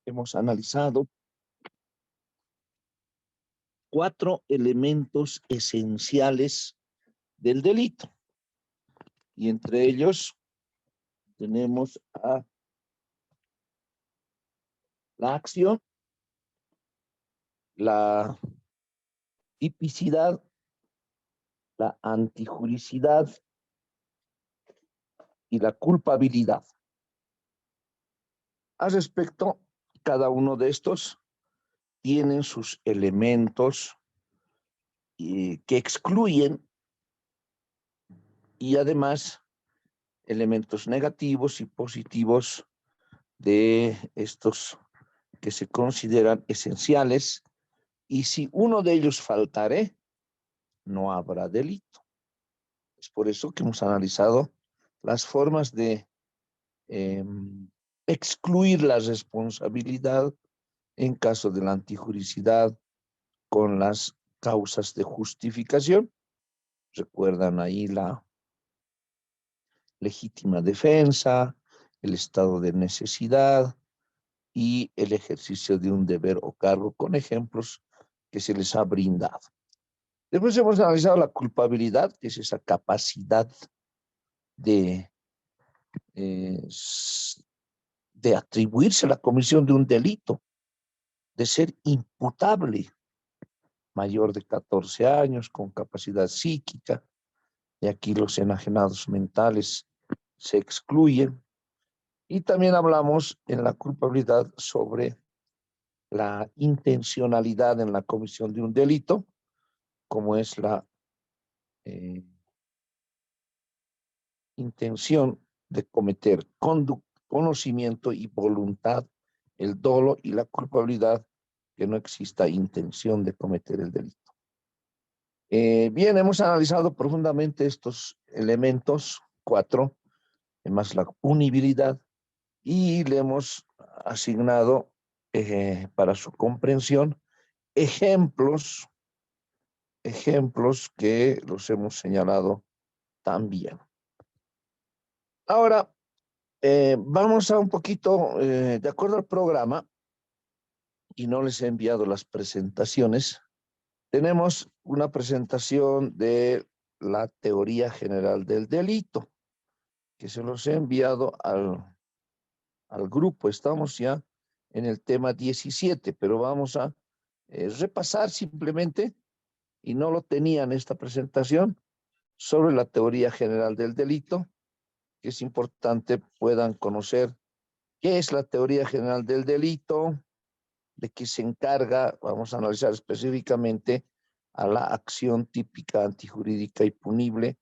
hemos analizado 4 elementos esenciales del delito. Y entre ellos tenemos a la acción, la tipicidad, la antijuricidad y la culpabilidad. Al respecto, cada uno de estos tienen sus elementos que excluyen y además elementos negativos y positivos de estos que se consideran esenciales, y si uno de ellos faltare, no habrá delito. Es por eso que hemos analizado las formas de excluir la responsabilidad en caso de la antijuricidad con las causas de justificación. Recuerdan ahí la legítima defensa, el estado de necesidad y el ejercicio de un deber o cargo, con ejemplos que se les ha brindado. Después hemos analizado la culpabilidad, que es esa capacidad de atribuirse a la comisión de un delito, de ser imputable, mayor de 14 años, con capacidad psíquica, y aquí los enajenados mentales se excluyen. Y también hablamos en la culpabilidad sobre la intencionalidad en la comisión de un delito, como es la intención de cometer conocimiento y voluntad, el dolo, y la culpabilidad, que no exista intención de cometer el delito. Bien, hemos analizado profundamente estos elementos, 4, más la punibilidad, y le hemos asignado para su comprensión ejemplos que los hemos señalado también. Ahora, vamos a un poquito, de acuerdo al programa, y no les he enviado las presentaciones, tenemos una presentación de la teoría general del delito, que se los he enviado al grupo. Estamos ya en el tema 17, pero vamos a repasar simplemente, y no lo tenía en esta presentación, sobre la teoría general del delito, que es importante puedan conocer qué es la teoría general del delito, de qué se encarga. Vamos a analizar específicamente a la acción típica, antijurídica y punible,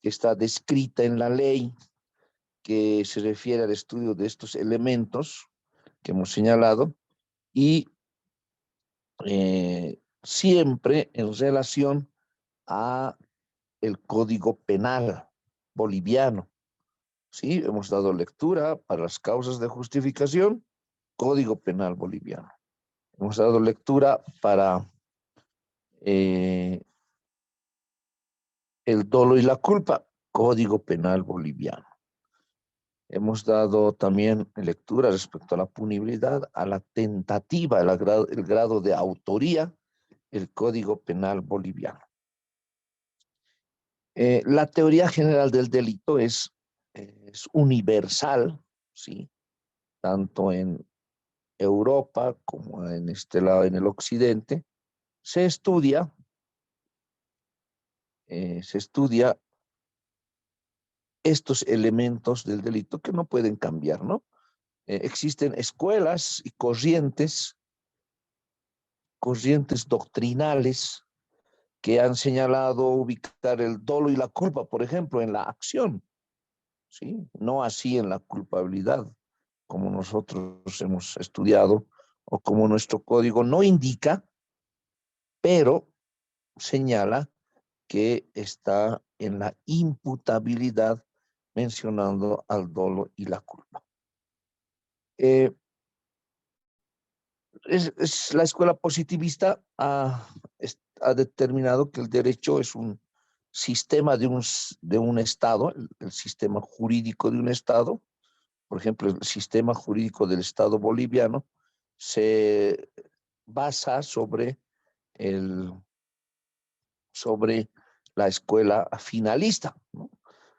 que está descrita en la ley, que se refiere al estudio de estos elementos que hemos señalado, y siempre en relación a el Código Penal boliviano. Sí, hemos dado lectura para las causas de justificación, Código Penal boliviano. Hemos dado lectura para el dolo y la culpa, Código Penal boliviano. Hemos dado también lectura respecto a la punibilidad, a la tentativa, el grado de autoría, el Código Penal boliviano. La teoría general del delito es universal, ¿sí? Tanto en Europa como en este lado, en el occidente. Se estudia estos elementos del delito que no pueden cambiar, ¿no? Existen escuelas y corrientes doctrinales que han señalado ubicar el dolo y la culpa, por ejemplo, en la acción, ¿sí? No así en la culpabilidad, como nosotros hemos estudiado, o como nuestro código no indica, pero señala que está en la imputabilidad, mencionando al dolo y la culpa. La escuela positivista ha determinado que el derecho es un sistema de un Estado, el sistema jurídico de un Estado. Por ejemplo, el sistema jurídico del Estado boliviano se basa sobre la escuela finalista, ¿no?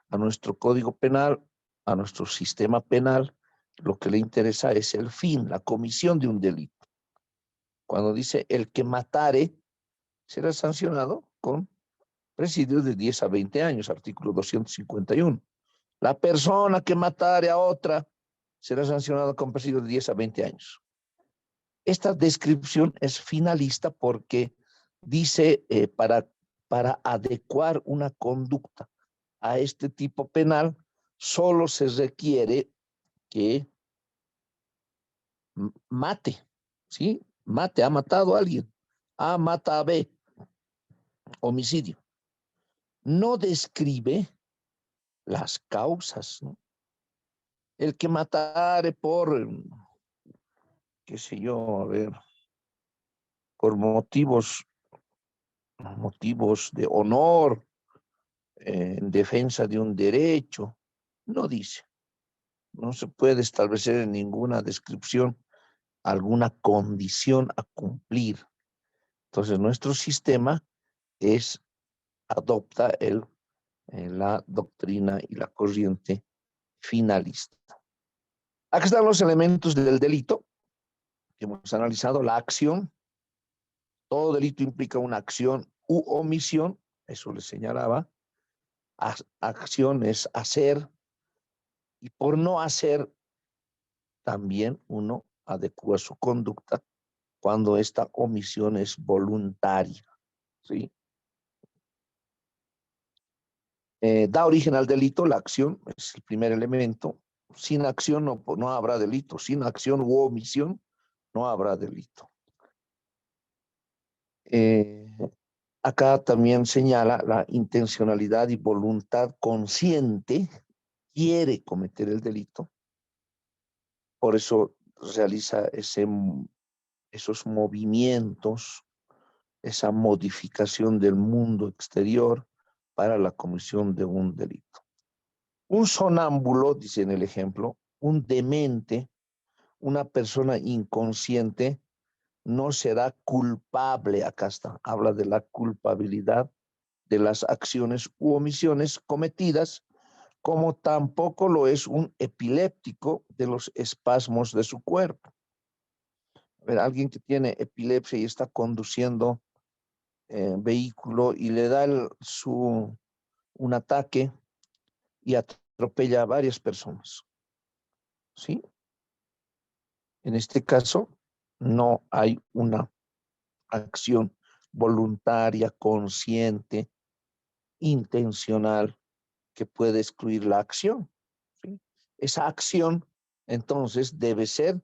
A nuestro código penal, a nuestro sistema penal, lo que le interesa es el fin, la comisión de un delito. Cuando dice el que matare, será sancionado con presidio de 10 a 20 años, artículo 251. La persona que matare a otra será sancionada con presidio de 10 a 20 años. Esta descripción es finalista porque dice para adecuar una conducta a este tipo penal, solo se requiere que mate, ¿sí? Mate, ha matado a alguien. A mata a B, homicidio. No describe las causas, ¿no? El que matare por, qué sé yo, a ver, por motivos de honor, en defensa de un derecho, no dice. No se puede establecer en ninguna descripción alguna condición a cumplir. Entonces, nuestro sistema adopta la doctrina y la corriente finalista. Aquí están los elementos del delito que hemos analizado. La acción. Todo delito implica una acción u omisión. Eso le señalaba. Acción es hacer. Y por no hacer, también uno adecua su conducta cuando esta omisión es voluntaria, ¿sí? Da origen al delito, la acción es el primer elemento. Sin acción no habrá delito. Sin acción u omisión no habrá delito. Acá también señala la intencionalidad y voluntad consciente, quiere cometer el delito, por eso realiza esos movimientos, esa modificación del mundo exterior para la comisión de un delito. Un sonámbulo, dice en el ejemplo, un demente, una persona inconsciente, no será culpable, acá está, habla de la culpabilidad de las acciones u omisiones cometidas, como tampoco lo es un epiléptico de los espasmos de su cuerpo. A ver, alguien que tiene epilepsia y está conduciendo vehículo y le da un ataque y atropella a varias personas, ¿sí? En este caso, no hay una acción voluntaria, consciente, intencional, que puede excluir la acción, ¿sí? Esa acción, entonces, debe ser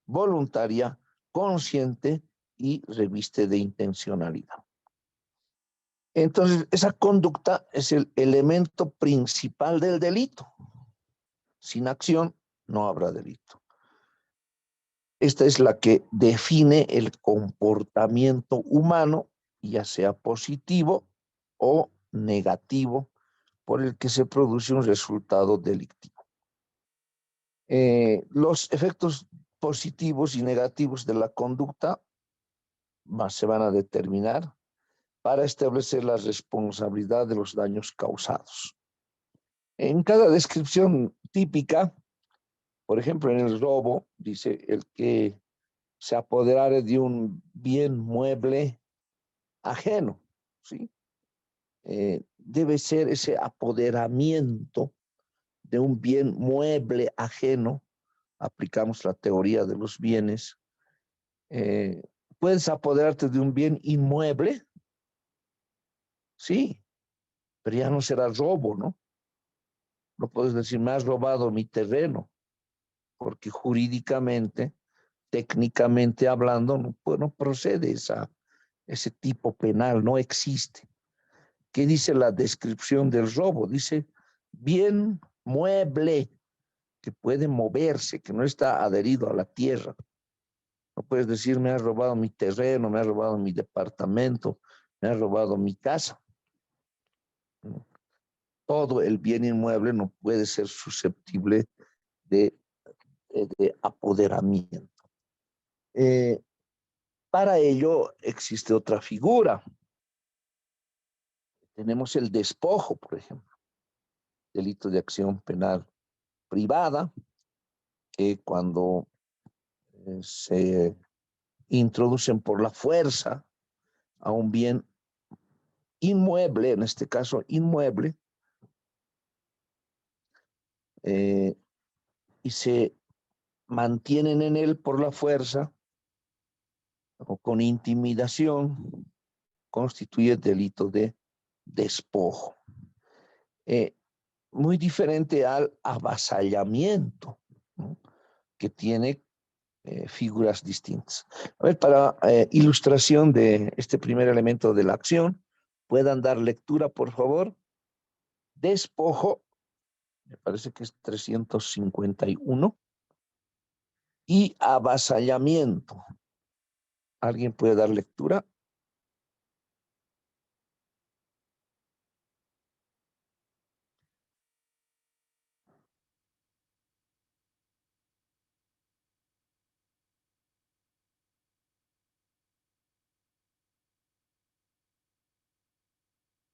voluntaria, consciente y reviste de intencionalidad. Entonces, esa conducta es el elemento principal del delito. Sin acción, no habrá delito. Esta es la que define el comportamiento humano, ya sea positivo o negativo, por el que se produce un resultado delictivo. Los efectos positivos y negativos de la conducta se van a determinar para establecer la responsabilidad de los daños causados. En cada descripción típica, por ejemplo, en el robo, dice el que se apoderare de un bien mueble ajeno, ¿sí? Debe ser ese apoderamiento de un bien mueble ajeno. Aplicamos la teoría de los bienes. ¿Puedes apoderarte de un bien inmueble? Sí, pero ya no será robo, ¿no? No puedes decir, me has robado mi terreno, porque jurídicamente, técnicamente hablando, no procede ese tipo penal, no existe. ¿Qué dice la descripción del robo? Dice, bien mueble, que puede moverse, que no está adherido a la tierra. No puedes decir, me has robado mi terreno, me has robado mi departamento, me has robado mi casa. Todo el bien inmueble no puede ser susceptible de apoderamiento. Eh, para ello existe otra figura. Tenemos el despojo, por ejemplo, delito de acción penal privada, que cuando se introducen por la fuerza a un bien inmueble, en este caso inmueble, y se mantienen en él por la fuerza o con intimidación, constituye delito de despojo. Muy diferente al avasallamiento, ¿no? Que tiene figuras distintas. A ver, para ilustración de este primer elemento de la acción, puedan dar lectura, por favor. Despojo, me parece que es 351, y avasallamiento. ¿Alguien puede dar lectura?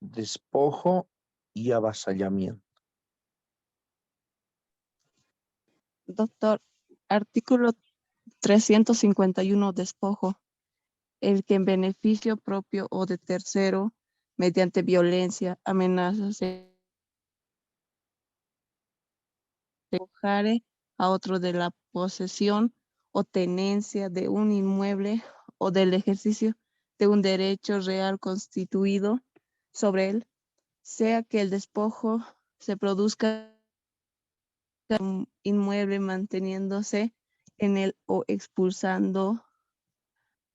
Despojo y avasallamiento. Doctor, artículo 351, despojo. El que en beneficio propio o de tercero, mediante violencia, amenazas, despojare a otro de la posesión o tenencia de un inmueble o del ejercicio de un derecho real constituido sobre él, sea que el despojo se produzca un inmueble manteniéndose en él o expulsando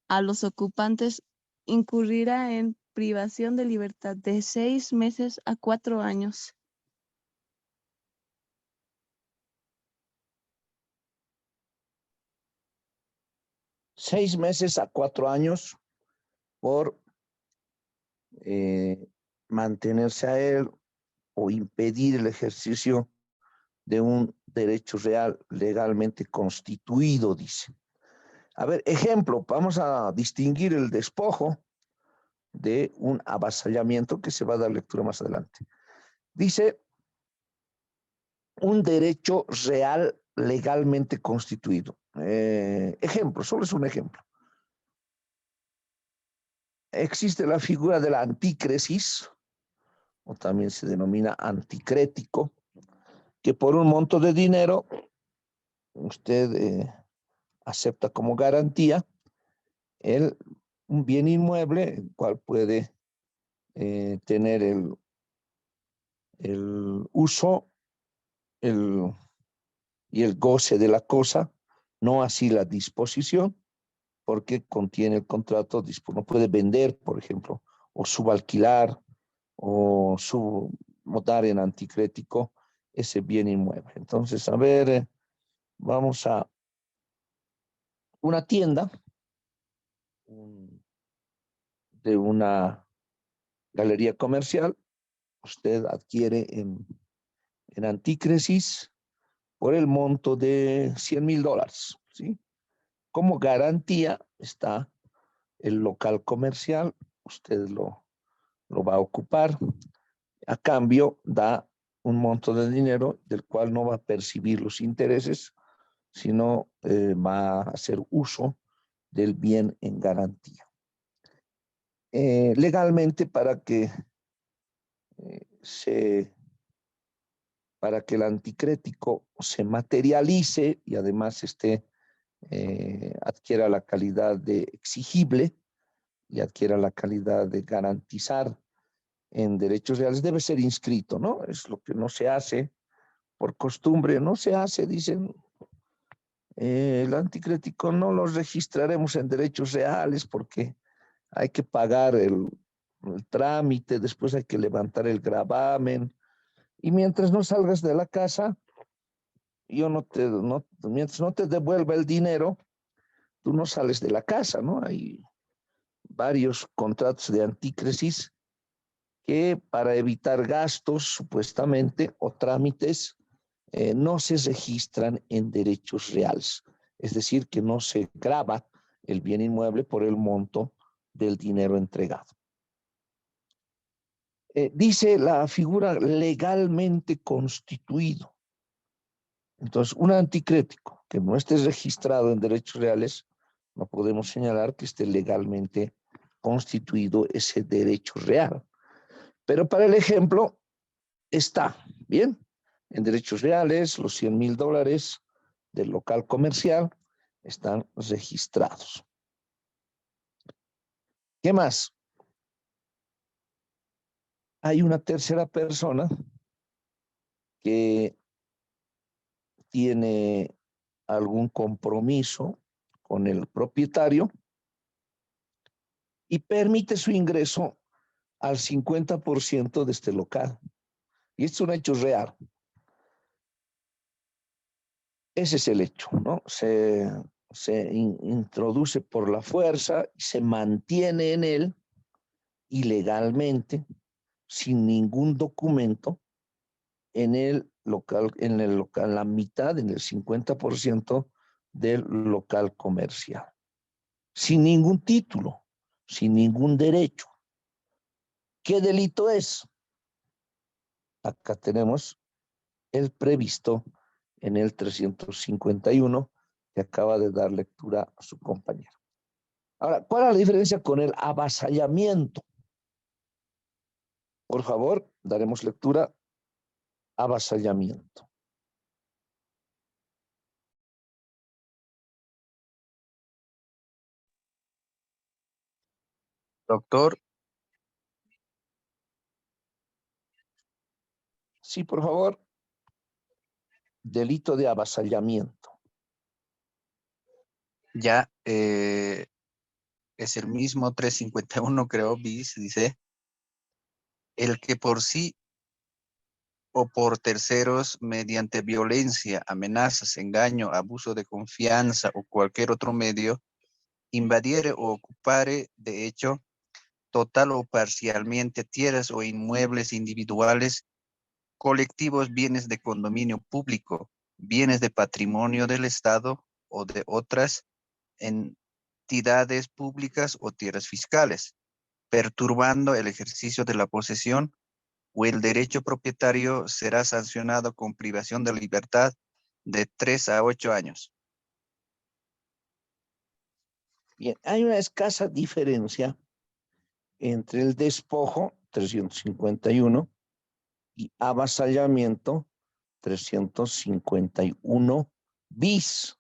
a los ocupantes, incurrirá en privación de libertad de 6 meses a 4 años. Seis meses a 4 años por mantenerse a él o impedir el ejercicio de un derecho real legalmente constituido, dice. A ver, ejemplo, vamos a distinguir el despojo de un avasallamiento que se va a dar lectura más adelante. Dice, un derecho real legalmente constituido. Ejemplo, solo es un ejemplo. Existe la figura de la antícresis, o también se denomina anticrético, que por un monto de dinero usted acepta como garantía un bien inmueble, el cual puede tener el uso y el goce de la cosa, no así la disposición, porque contiene el contrato, no puede vender, por ejemplo, o subalquilar, o submutar en anticrético ese bien inmueble. Entonces, a ver, vamos a una tienda de una galería comercial, usted adquiere en antícresis por el monto de $100,000, ¿sí? Como garantía está el local comercial, usted lo va a ocupar, a cambio da un monto de dinero del cual no va a percibir los intereses, sino va a hacer uso del bien en garantía. Legalmente, para que el anticrético se materialice y además adquiera la calidad de exigible y adquiera la calidad de garantizar en derechos reales, debe ser inscrito, ¿no? Es lo que no se hace por costumbre, no se hace, dicen, el anticrético no lo registraremos en derechos reales porque hay que pagar el trámite, después hay que levantar el gravamen, y mientras no salgas de la casa, mientras no te devuelva el dinero, tú no sales de la casa, ¿no? Hay varios contratos de antícresis que para evitar gastos, supuestamente, o trámites, no se registran en derechos reales. Es decir, que no se graba el bien inmueble por el monto del dinero entregado. Dice la figura legalmente constituido. Entonces, un anticrético que no esté registrado en derechos reales, no podemos señalar que esté legalmente constituido ese derecho real. Pero para el ejemplo, está, ¿bien? En derechos reales, los $100,000 del local comercial están registrados. ¿Qué más? Hay una tercera persona que tiene algún compromiso con el propietario y permite su ingreso al 50% de este local. Y esto es un hecho real. Ese es el hecho, ¿no? Se introduce por la fuerza y se mantiene en él ilegalmente, sin ningún documento, en el local, la mitad, en el 50% del local comercial, sin ningún título, sin ningún derecho. ¿Qué delito es? Acá tenemos el previsto en el 351 que acaba de dar lectura a su compañero. Ahora, ¿cuál es la diferencia con el avasallamiento? Por favor, daremos lectura. Avasallamiento. Doctor, Sí, por favor. Delito de avasallamiento. ya es el mismo 351, creo, bis, dice, el que por sí o por terceros mediante violencia, amenazas, engaño, abuso de confianza o cualquier otro medio, invadiere o ocupare de hecho total o parcialmente tierras o inmuebles individuales, colectivos, bienes de condominio público, bienes de patrimonio del Estado o de otras entidades públicas o tierras fiscales, perturbando el ejercicio de la posesión o el derecho propietario, será sancionado con privación de libertad de 3 a 8 años. Bien, hay una escasa diferencia entre el despojo, 351, y avasallamiento, 351 bis.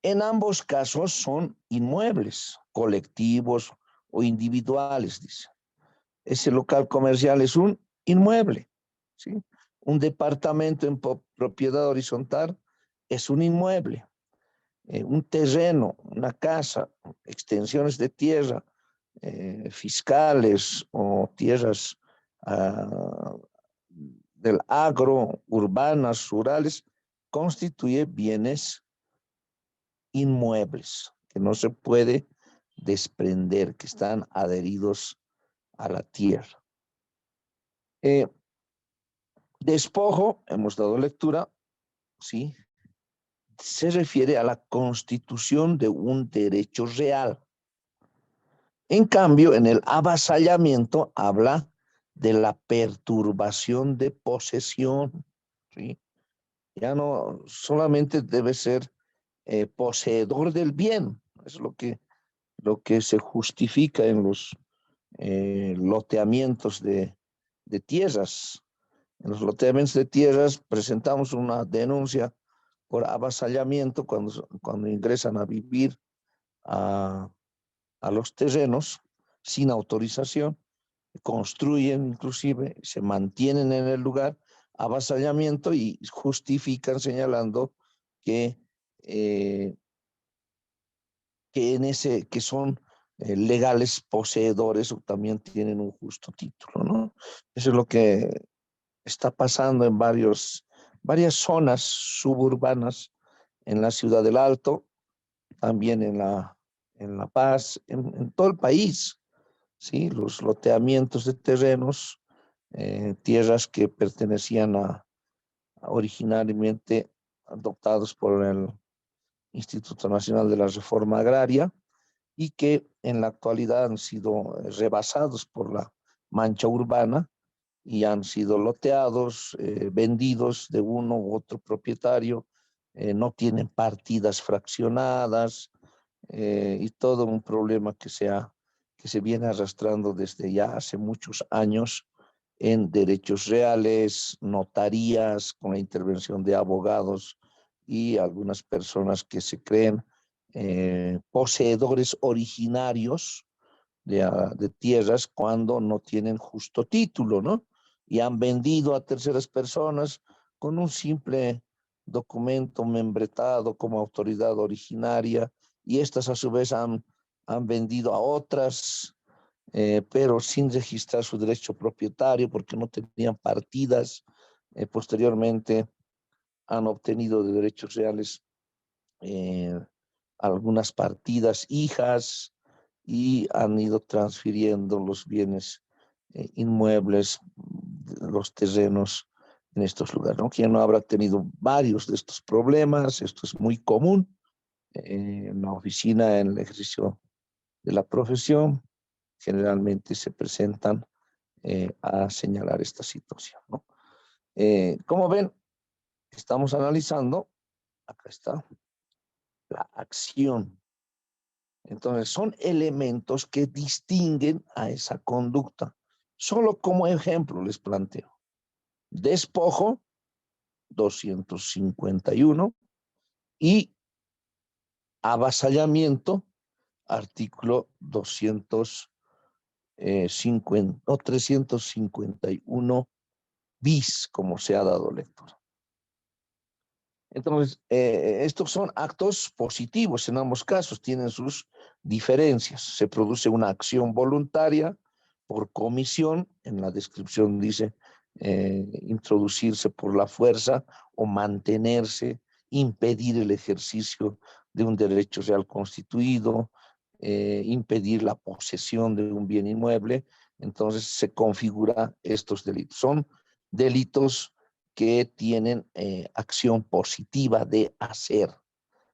En ambos casos son inmuebles, colectivos o individuales, dice. Ese local comercial es un inmueble, ¿sí? Un departamento en propiedad horizontal es un inmueble. Un terreno, una casa, extensiones de tierra, fiscales o tierras del agro, urbanas, rurales, constituye bienes inmuebles que no se puede desprender, que están adheridos a la tierra. Despojo, hemos dado lectura, ¿sí? Se refiere a la constitución de un derecho real. En cambio, en el avasallamiento habla de la perturbación de posesión, ¿sí? Ya no solamente debe ser poseedor del bien, es lo que se justifica en los loteamientos de tierras. En los loteamientos de tierras presentamos una denuncia por avasallamiento cuando ingresan a vivir a los terrenos sin autorización, construyen inclusive, se mantienen en el lugar, avasallamiento, y justifican señalando que que son legales poseedores o también tienen un justo título, ¿no? Eso es lo que está pasando en varias zonas suburbanas en la Ciudad del Alto, también en La Paz, en todo el país, ¿sí? Los loteamientos de terrenos, tierras que pertenecían originariamente adoptados por el Instituto Nacional de la Reforma Agraria, y que en la actualidad han sido rebasados por la mancha urbana y han sido loteados, vendidos de uno u otro propietario, no tienen partidas fraccionadas, y todo un problema que se viene arrastrando desde ya hace muchos años en derechos reales, notarías, con la intervención de abogados y algunas personas que se creen poseedores originarios de tierras cuando no tienen justo título, ¿no? Y han vendido a terceras personas con un simple documento membretado como autoridad originaria, y estas a su vez han vendido a otras, pero sin registrar su derecho propietario porque no tenían partidas. Posteriormente han obtenido de derechos reales eh, algunas partidas hijas y han ido transfiriendo los bienes inmuebles, los terrenos en estos lugares, ¿no? Quien no habrá tenido varios de estos problemas, esto es muy común en la oficina, en el ejercicio de la profesión, generalmente se presentan a señalar esta situación, ¿no? Como ven, estamos analizando, acá está, la acción. Entonces, son elementos que distinguen a esa conducta. Solo como ejemplo les planteo. Despojo, 251, y avasallamiento, artículo 351 bis, como se ha dado lectura. Entonces, estos son actos positivos en ambos casos, tienen sus diferencias. Se produce una acción voluntaria por comisión, en la descripción dice introducirse por la fuerza o mantenerse, impedir el ejercicio de un derecho real constituido, impedir la posesión de un bien inmueble. Entonces se configura estos delitos. Son delitos que tienen acción positiva de hacer,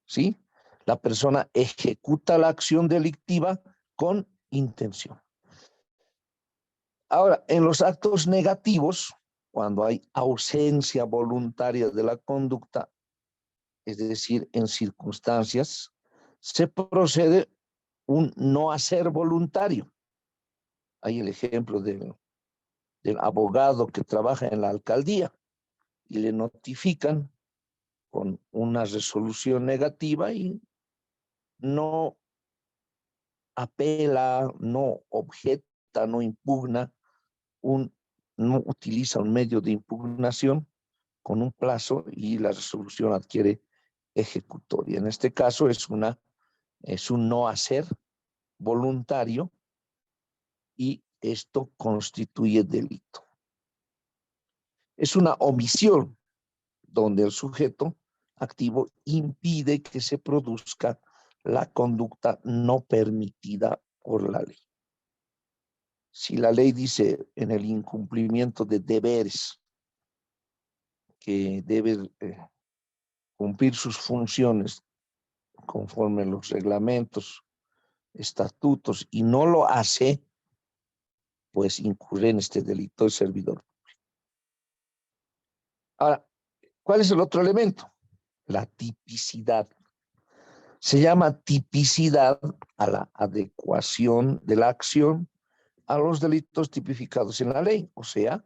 ¿sí? La persona ejecuta la acción delictiva con intención. Ahora, en los actos negativos, cuando hay ausencia voluntaria de la conducta, es decir, en circunstancias, se procede un no hacer voluntario. Hay el ejemplo del abogado que trabaja en la alcaldía y le notifican con una resolución negativa y no apela, no objeta, no impugna, no utiliza un medio de impugnación con un plazo y la resolución adquiere ejecutoria. En este caso es un no hacer voluntario y esto constituye delito. Es una omisión donde el sujeto activo impide que se produzca la conducta no permitida por la ley. Si la ley dice en el incumplimiento de deberes que debe cumplir sus funciones conforme a los reglamentos, estatutos, y no lo hace, pues incurre en este delito de servidor. Ahora, ¿cuál es el otro elemento? La tipicidad. Se llama tipicidad a la adecuación de la acción a los delitos tipificados en la ley, o sea,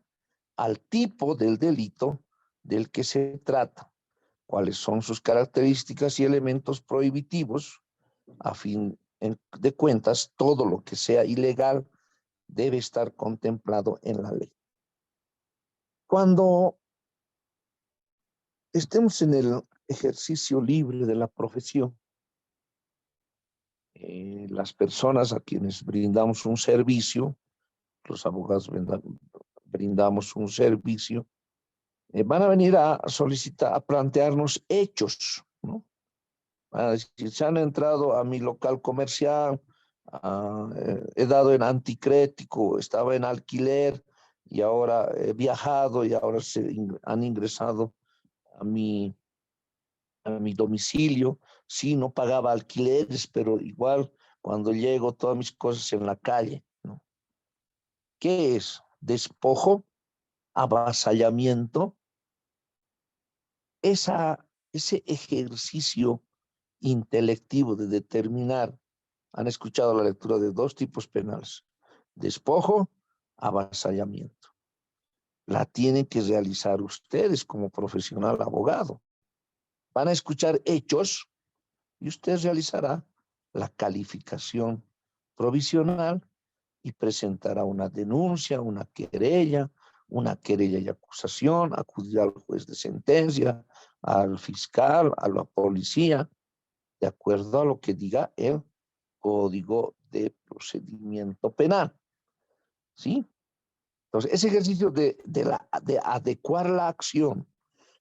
al tipo del delito del que se trata, cuáles son sus características y elementos prohibitivos. A fin de cuentas, todo lo que sea ilegal debe estar contemplado en la ley. Cuando estemos en el ejercicio libre de la profesión, las personas a quienes brindamos un servicio, los abogados brindamos un servicio, van a venir a solicitar, a plantearnos hechos, ¿no? Van a decir, se han entrado a mi local comercial, he dado en anticrético, estaba en alquiler y ahora he viajado y ahora han ingresado a mi domicilio. Sí, no pagaba alquileres, pero igual cuando llego todas mis cosas en la calle, ¿no? ¿Qué es? Despojo, avasallamiento, ese ejercicio intelectivo de determinar. Han escuchado la lectura de dos tipos penales: despojo, avasallamiento. La tienen que realizar ustedes como profesional abogado. Van a escuchar hechos y usted realizará la calificación provisional y presentará una denuncia, una querella y acusación, acudirá al juez de sentencia, al fiscal, a la policía, de acuerdo a lo que diga el Código de Procedimiento Penal. ¿Sí? Entonces, ese ejercicio de adecuar la acción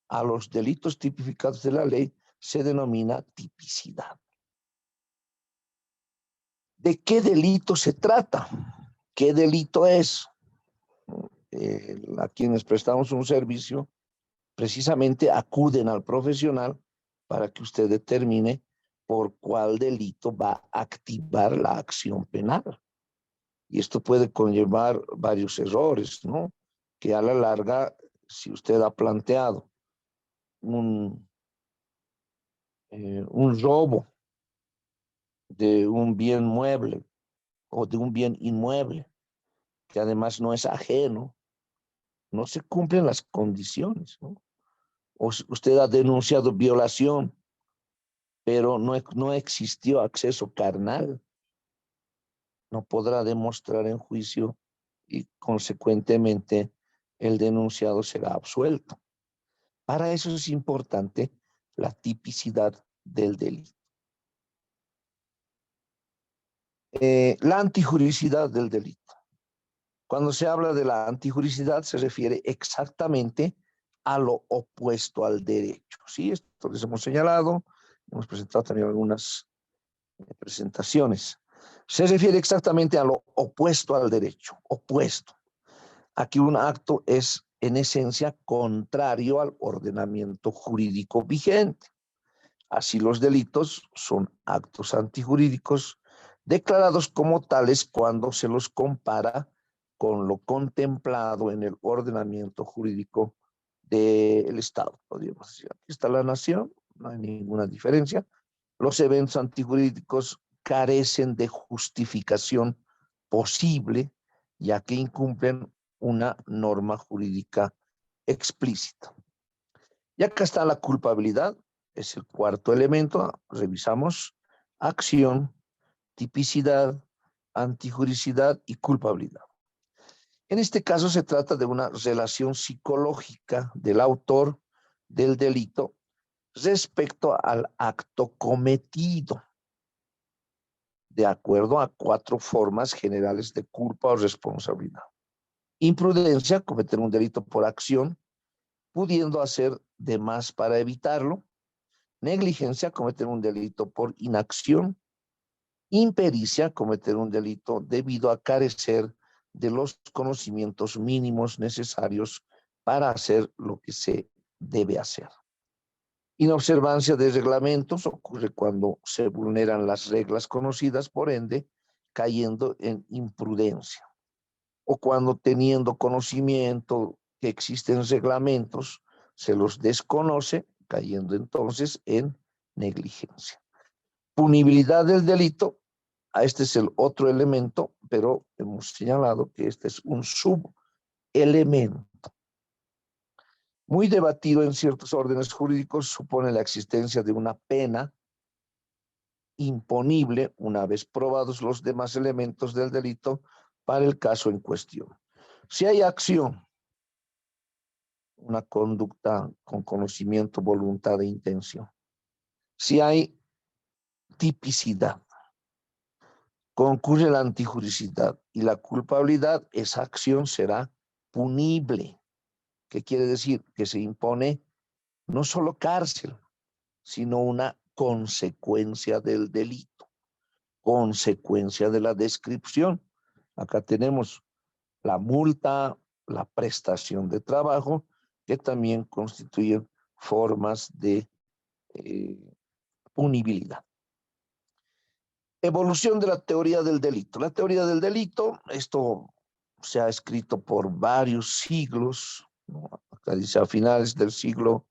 a los delitos tipificados de la ley se denomina tipicidad. ¿De qué delito se trata? ¿Qué delito es? A quienes prestamos un servicio, precisamente acuden al profesional para que usted determine por cuál delito va a activar la acción penal. Y esto puede conllevar varios errores, ¿no? Que a la larga, si usted ha planteado un robo de un bien mueble o de un bien inmueble, que además no es ajeno, no se cumplen las condiciones, ¿no? O usted ha denunciado violación, pero no existió acceso carnal, no podrá demostrar en juicio y consecuentemente el denunciado será absuelto. Para eso es importante la tipicidad del delito. La antijuricidad del delito. Cuando se habla de la antijuricidad se refiere exactamente a lo opuesto al derecho. Sí, esto les hemos señalado, hemos presentado también algunas presentaciones. Se refiere exactamente a lo opuesto al derecho, opuesto. Aquí un acto es en esencia contrario al ordenamiento jurídico vigente. Así los delitos son actos antijurídicos declarados como tales cuando se los compara con lo contemplado en el ordenamiento jurídico del Estado. Podríamos decir, aquí está la nación, no hay ninguna diferencia. Los eventos antijurídicos carecen de justificación posible, ya que incumplen una norma jurídica explícita. Y acá está la culpabilidad, es el cuarto elemento. Revisamos acción, tipicidad, antijuricidad y culpabilidad. En este caso se trata de una relación psicológica del autor del delito respecto al acto cometido, de acuerdo a 4 formas generales de culpa o responsabilidad. Imprudencia, cometer un delito por acción, pudiendo hacer de más para evitarlo. Negligencia, cometer un delito por inacción. Impericia, cometer un delito debido a carecer de los conocimientos mínimos necesarios para hacer lo que se debe hacer. Inobservancia de reglamentos ocurre cuando se vulneran las reglas conocidas, por ende, cayendo en imprudencia. O cuando teniendo conocimiento que existen reglamentos, se los desconoce, cayendo entonces en negligencia. Punibilidad del delito, este es el otro elemento, pero hemos señalado que este es un subelemento. Muy debatido en ciertos órdenes jurídicos, supone la existencia de una pena imponible una vez probados los demás elementos del delito para el caso en cuestión. Si hay acción, una conducta con conocimiento, voluntad e intención. Si hay tipicidad, concurre la antijuricidad y la culpabilidad, esa acción será punible. ¿Qué quiere decir? Que se impone no solo cárcel, sino una consecuencia del delito, consecuencia de la descripción. Acá tenemos la multa, la prestación de trabajo, que también constituyen formas de punibilidad. Evolución de la teoría del delito. La teoría del delito, esto se ha escrito por varios siglos, ¿no? Acá dice a finales del siglo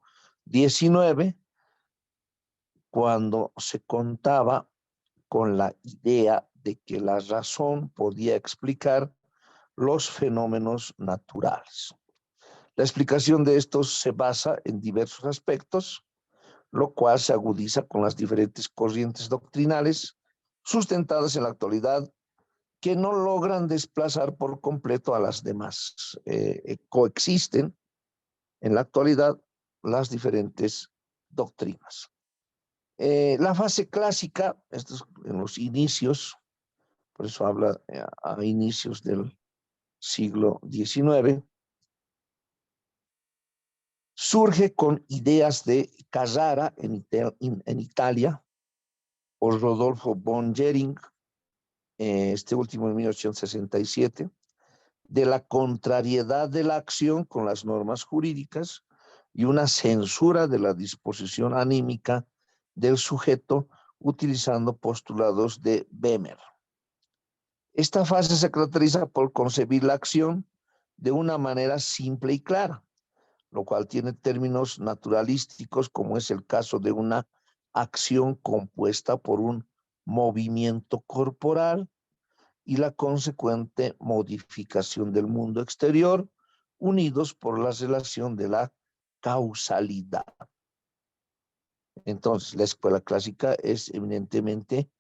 XIX, cuando se contaba con la idea de que la razón podía explicar los fenómenos naturales. La explicación de estos se basa en diversos aspectos, lo cual se agudiza con las diferentes corrientes doctrinales sustentadas en la actualidad que no logran desplazar por completo a las demás. Coexisten en la actualidad las diferentes doctrinas. La fase clásica, esto es en los inicios, por eso habla a inicios del siglo XIX, surge con ideas de Carrara en Italia, por Rodolfo von Jhering, este último en 1867, de la contrariedad de la acción con las normas jurídicas y una censura de la disposición anímica del sujeto utilizando postulados de Bemer. Esta fase se caracteriza por concebir la acción de una manera simple y clara, lo cual tiene términos naturalísticos, como es el caso de una acción compuesta por un movimiento corporal y la consecuente modificación del mundo exterior, unidos por la relación de la causalidad. Entonces, la escuela clásica es eminentemente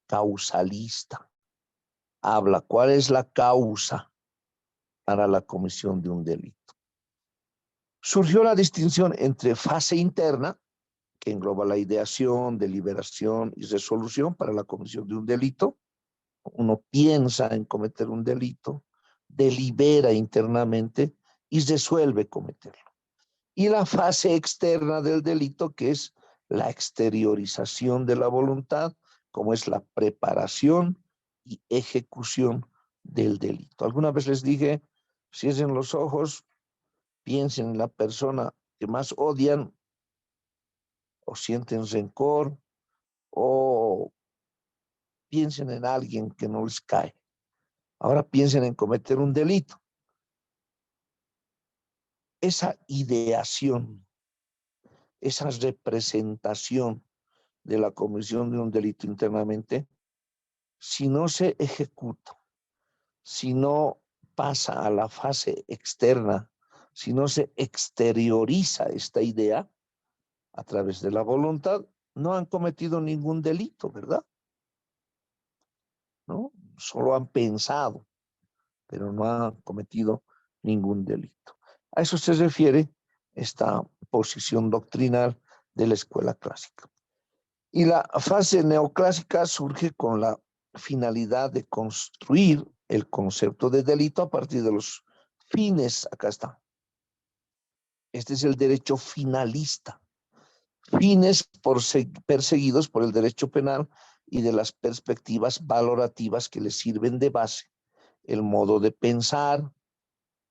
causalista. Habla cuál es la causa para la comisión de un delito. Surgió la distinción entre fase interna, que engloba la ideación, deliberación y resolución para la comisión de un delito. Uno piensa en cometer un delito, delibera internamente y resuelve cometerlo. Y la fase externa del delito, que es la exteriorización de la voluntad, como es la preparación y ejecución del delito. Alguna vez les dije, cierren los ojos, piensen en la persona que más odian o sienten rencor o piensen en alguien que no les cae. Ahora piensen en cometer un delito. Esa ideación, esa representación de la comisión de un delito internamente, si no se ejecuta, si no pasa a la fase externa, si no se exterioriza esta idea a través de la voluntad, no han cometido ningún delito, ¿verdad? ¿No? Solo han pensado, pero no han cometido ningún delito. A eso se refiere esta posición doctrinal de la escuela clásica. Y la fase neoclásica surge con la finalidad de construir el concepto de delito a partir de los fines. Acá está. Este es el derecho finalista. Fines perseguidos por el derecho penal y de las perspectivas valorativas que le sirven de base. El modo de pensar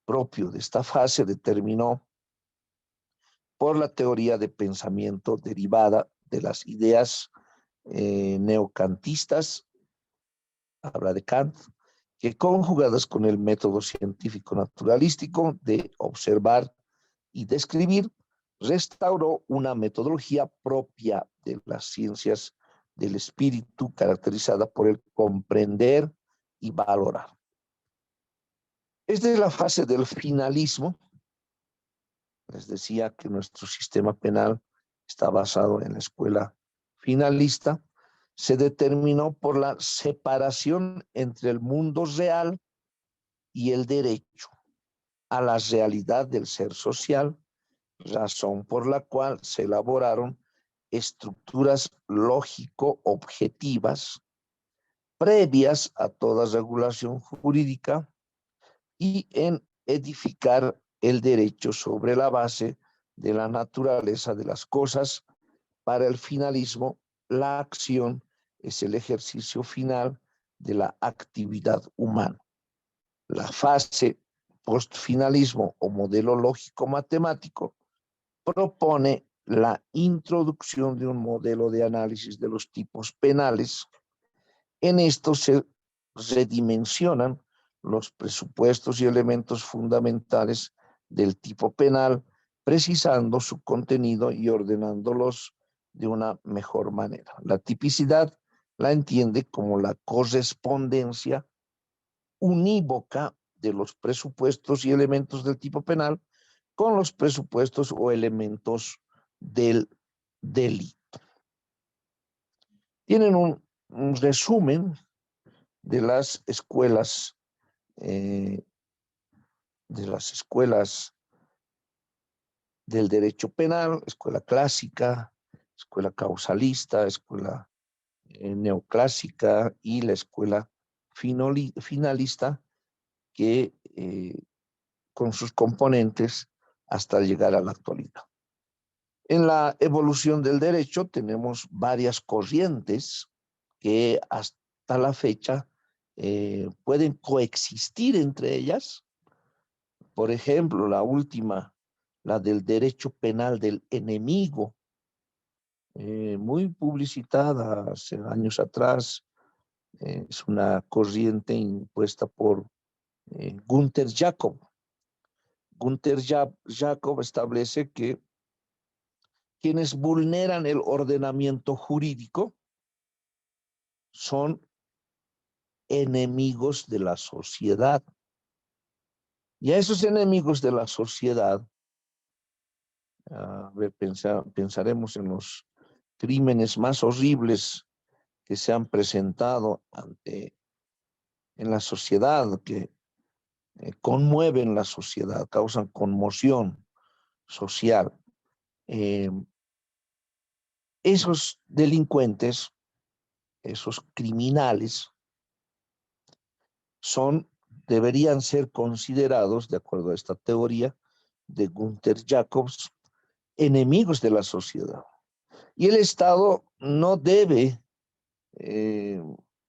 propio de esta fase determinó por la teoría de pensamiento derivada de las ideas neocantistas, habla de Kant, que conjugadas con el método científico naturalístico de observar y describir, restauró una metodología propia de las ciencias del espíritu caracterizada por el comprender y valorar. Esta es la fase del finalismo. Les decía que nuestro sistema penal está basado en la escuela finalista. Se determinó por la separación entre el mundo real y el derecho a la realidad del ser social, razón por la cual se elaboraron estructuras lógico-objetivas previas a toda regulación jurídica y en edificar el derecho sobre la base de la naturaleza de las cosas. Para el finalismo, la acción es el ejercicio final de la actividad humana. La fase postfinalismo o modelo lógico matemático propone la introducción de un modelo de análisis de los tipos penales En esto se redimensionan los presupuestos y elementos fundamentales del tipo penal, precisando su contenido y ordenándolos de una mejor manera. La tipicidad la entiende como la correspondencia unívoca de los presupuestos y elementos del tipo penal con los presupuestos o elementos del delito. Tienen un resumen de las escuelas, eh, del derecho penal, escuela clásica, escuela causalista, escuela neoclásica y la escuela finalista, que con sus componentes hasta llegar a la actualidad. En la evolución del derecho tenemos varias corrientes que hasta la fecha pueden coexistir entre ellas. Por ejemplo, la última, la del derecho penal del enemigo, muy publicitada hace años atrás. Es una corriente impuesta por Günther Jacob. Günther Jacob establece que quienes vulneran el ordenamiento jurídico son enemigos de la sociedad. Y a esos enemigos de la sociedad, pensaremos en los crímenes más horribles que se han presentado en la sociedad, que conmueven la sociedad, causan conmoción social. Esos delincuentes, esos criminales, deberían ser considerados, de acuerdo a esta teoría de Günther Jacobs, enemigos de la sociedad. Y el Estado no debe,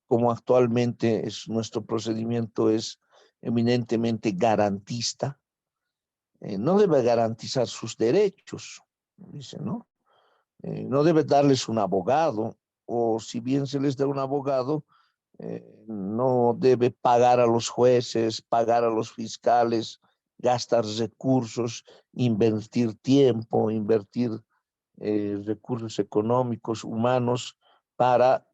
como actualmente nuestro procedimiento es eminentemente garantista, no debe garantizar sus derechos, dice, ¿no? No debe darles un abogado, o si bien se les da un abogado, no debe pagar a los jueces, pagar a los fiscales, gastar recursos, invertir tiempo, invertir recursos económicos, humanos, para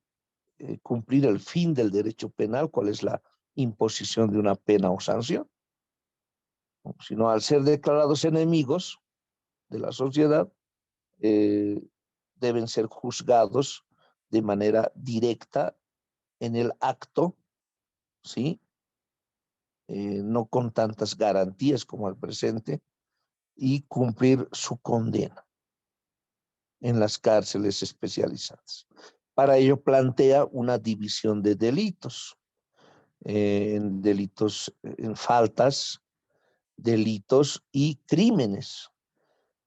cumplir el fin del derecho penal, cuál es la imposición de una pena o sanción, sino al ser declarados enemigos de la sociedad, deben ser juzgados de manera directa en el acto, ¿sí? No con tantas garantías como al presente, y cumplir su condena en las cárceles especializadas. Para ello plantea una división de delitos, en delitos, en faltas, delitos y crímenes.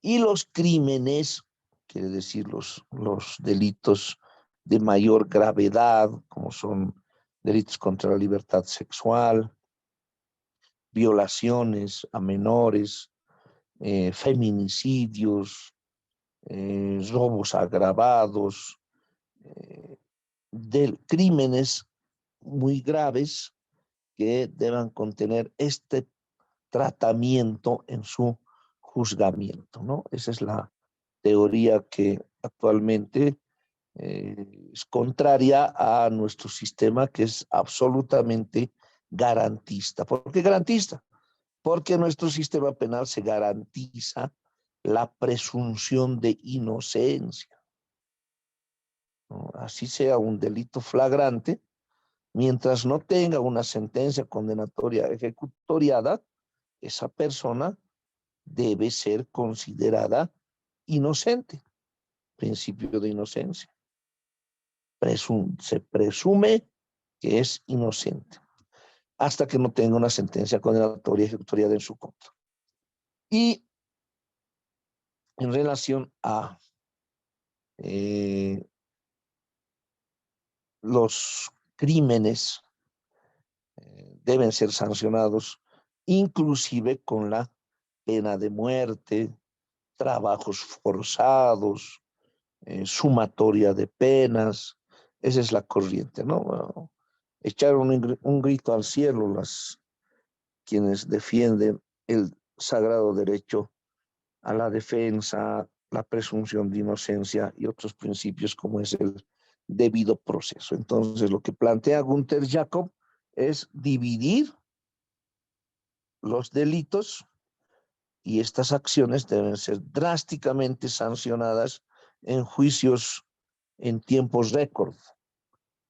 Y los crímenes, quiere decir los delitos de mayor gravedad, como son delitos contra la libertad sexual, violaciones a menores, feminicidios, robos agravados, de crímenes muy graves que deban contener este tratamiento en su juzgamiento, ¿no? Esa es la teoría que actualmente es contraria a nuestro sistema, que es absolutamente garantista. ¿Por qué garantista? Porque en nuestro sistema penal se garantiza la presunción de inocencia, ¿no? Así sea un delito flagrante, mientras no tenga una sentencia condenatoria ejecutoriada, esa persona debe ser considerada inocente. Principio de inocencia. Se presume que es inocente hasta que no tenga una sentencia condenatoria ejecutoriada en su contra. Y en relación a los crímenes, deben ser sancionados inclusive con la pena de muerte, trabajos forzados, sumatoria de penas, Esa es la corriente, ¿no? Bueno, echar un grito al cielo quienes defienden el sagrado derecho a la defensa, la presunción de inocencia y otros principios como es el debido proceso. Entonces, lo que plantea Günther Jacob es dividir los delitos y estas acciones deben ser drásticamente sancionadas en juicios en tiempos récord,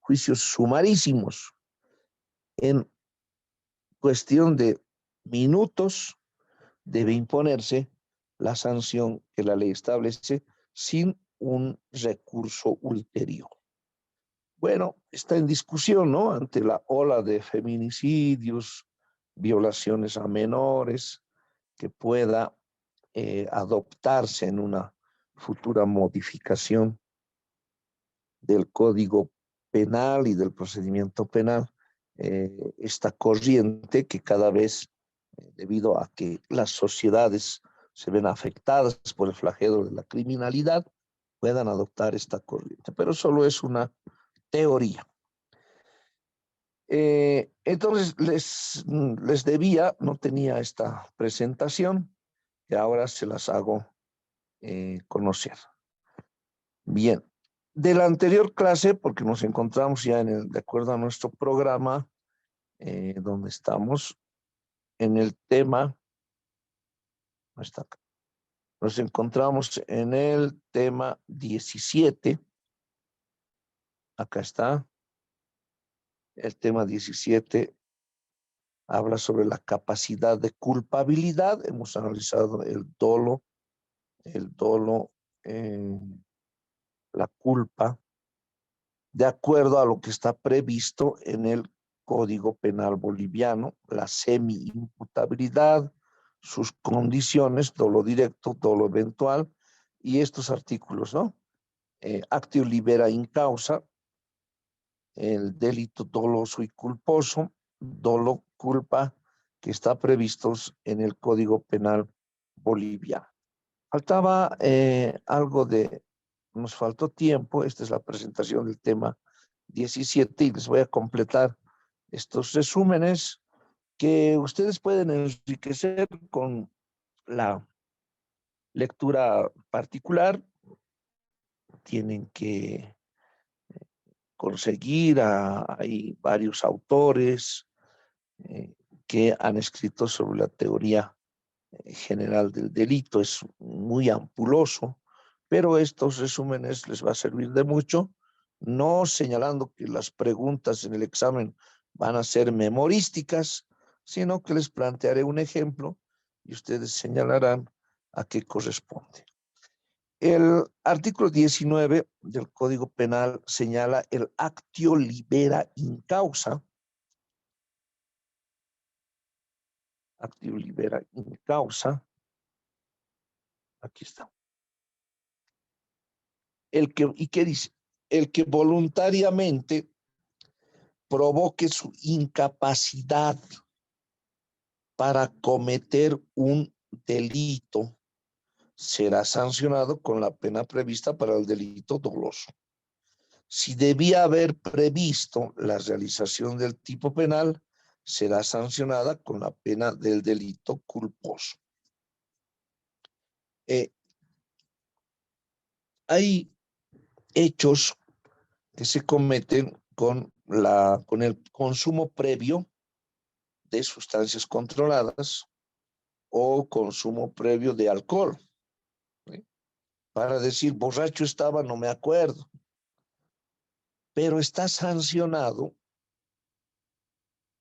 juicios sumarísimos, en cuestión de minutos debe imponerse la sanción que la ley establece sin un recurso ulterior. Bueno, está en discusión, ¿no? Ante la ola de feminicidios, violaciones a menores, que pueda adoptarse en una futura modificación del Código Penal y del procedimiento penal, esta corriente que cada vez, debido a que las sociedades se ven afectadas por el flagelo de la criminalidad, puedan adoptar esta corriente. Pero solo es una teoría. Entonces les debía, no tenía esta presentación, que ahora se las hago conocer. Bien, de la anterior clase, porque nos encontramos ya de acuerdo a nuestro programa, donde estamos en el tema, no está acá, nos encontramos en el tema 17, acá está, el tema 17 habla sobre la capacidad de culpabilidad, hemos analizado el dolo, la culpa, de acuerdo a lo que está previsto en el Código Penal boliviano, la semi-imputabilidad, sus condiciones, dolo directo, dolo eventual, y estos artículos, ¿no? Actio libera in causa, el delito doloso y culposo, dolo culpa, que está previstos en el Código Penal boliviano. Faltaba nos faltó tiempo, esta es la presentación del tema 17 y les voy a completar estos resúmenes que ustedes pueden enriquecer con la lectura particular. Tienen que conseguir, hay varios autores que han escrito sobre la teoría general del delito, es muy ampuloso, pero estos resúmenes les va a servir de mucho, no señalando que las preguntas en el examen van a ser memorísticas, sino que les plantearé un ejemplo y ustedes señalarán a qué corresponde. El artículo 19 del Código Penal señala el actio libera in causa. Actio libera in causa. Aquí está. ¿Y qué dice? El que voluntariamente provoque su incapacidad para cometer un delito será sancionado con la pena prevista para el delito doloso. Si debía haber previsto la realización del tipo penal, será sancionada con la pena del delito culposo. Hay hechos que se cometen con el consumo previo de sustancias controladas o consumo previo de alcohol. ¿Sí? Para decir, borracho estaba, no me acuerdo. Pero está sancionado,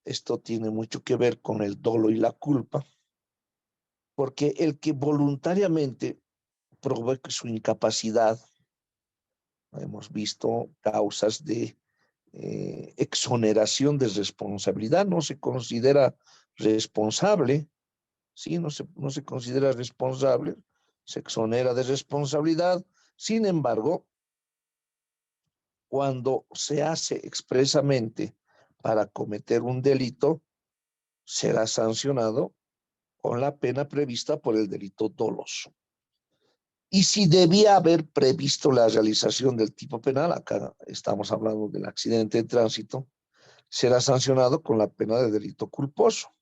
esto tiene mucho que ver con el dolo y la culpa, porque el que voluntariamente provoque su incapacidad, hemos visto causas de exoneración de responsabilidad, no se considera responsable, ¿sí? No se considera responsable, se exonera de responsabilidad. Sin embargo, cuando se hace expresamente para cometer un delito, será sancionado con la pena prevista por el delito doloso. Y si debía haber previsto la realización del tipo penal, acá estamos hablando del accidente de tránsito, será sancionado con la pena de delito culposo.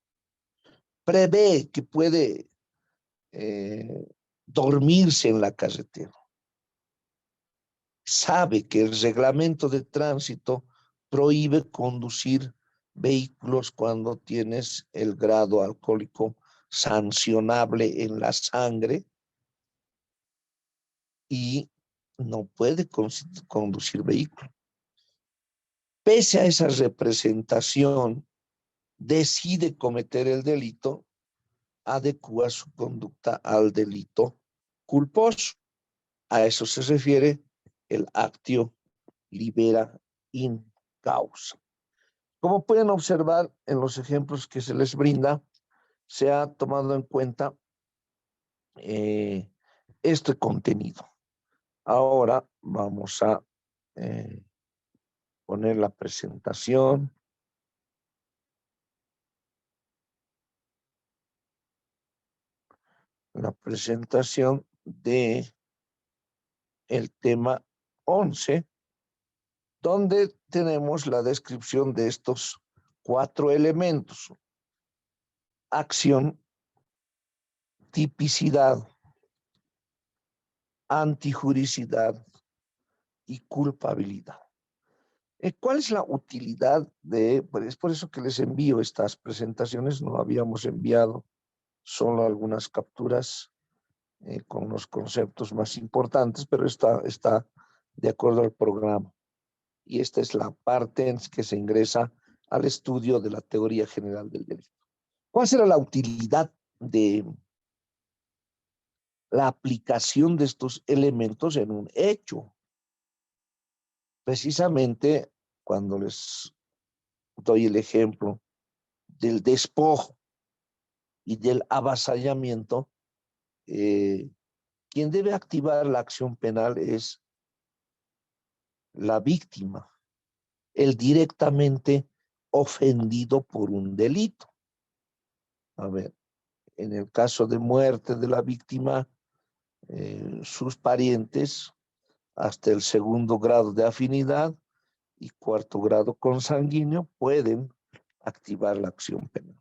Prevé que puede dormirse en la carretera. Sabe que el reglamento de tránsito prohíbe conducir vehículos cuando tienes el grado alcohólico sancionable en la sangre y no puede conducir vehículo. Pese a esa representación, decide cometer el delito, adecua su conducta al delito culposo. A eso se refiere el actio libera in causa. Como pueden observar en los ejemplos que se les brinda, se ha tomado en cuenta este contenido. Ahora vamos a poner la presentación. La presentación de el tema 11, donde tenemos la descripción de estos 4 elementos: acción, tipicidad, antijuricidad y culpabilidad. ¿Cuál es la utilidad de? Pues es por eso que les envío estas presentaciones. No habíamos enviado solo algunas capturas con los conceptos más importantes, pero está de acuerdo al programa. Y esta es la parte en que se ingresa al estudio de la teoría general del delito. ¿Cuál será la utilidad de la aplicación de estos elementos en un hecho? Precisamente cuando les doy el ejemplo del despojo y del avasallamiento, quien debe activar la acción penal es la víctima, el directamente ofendido por un delito. A ver, en el caso de muerte de la víctima, sus parientes hasta el 2º grado de afinidad y 4º grado consanguíneo pueden activar la acción penal.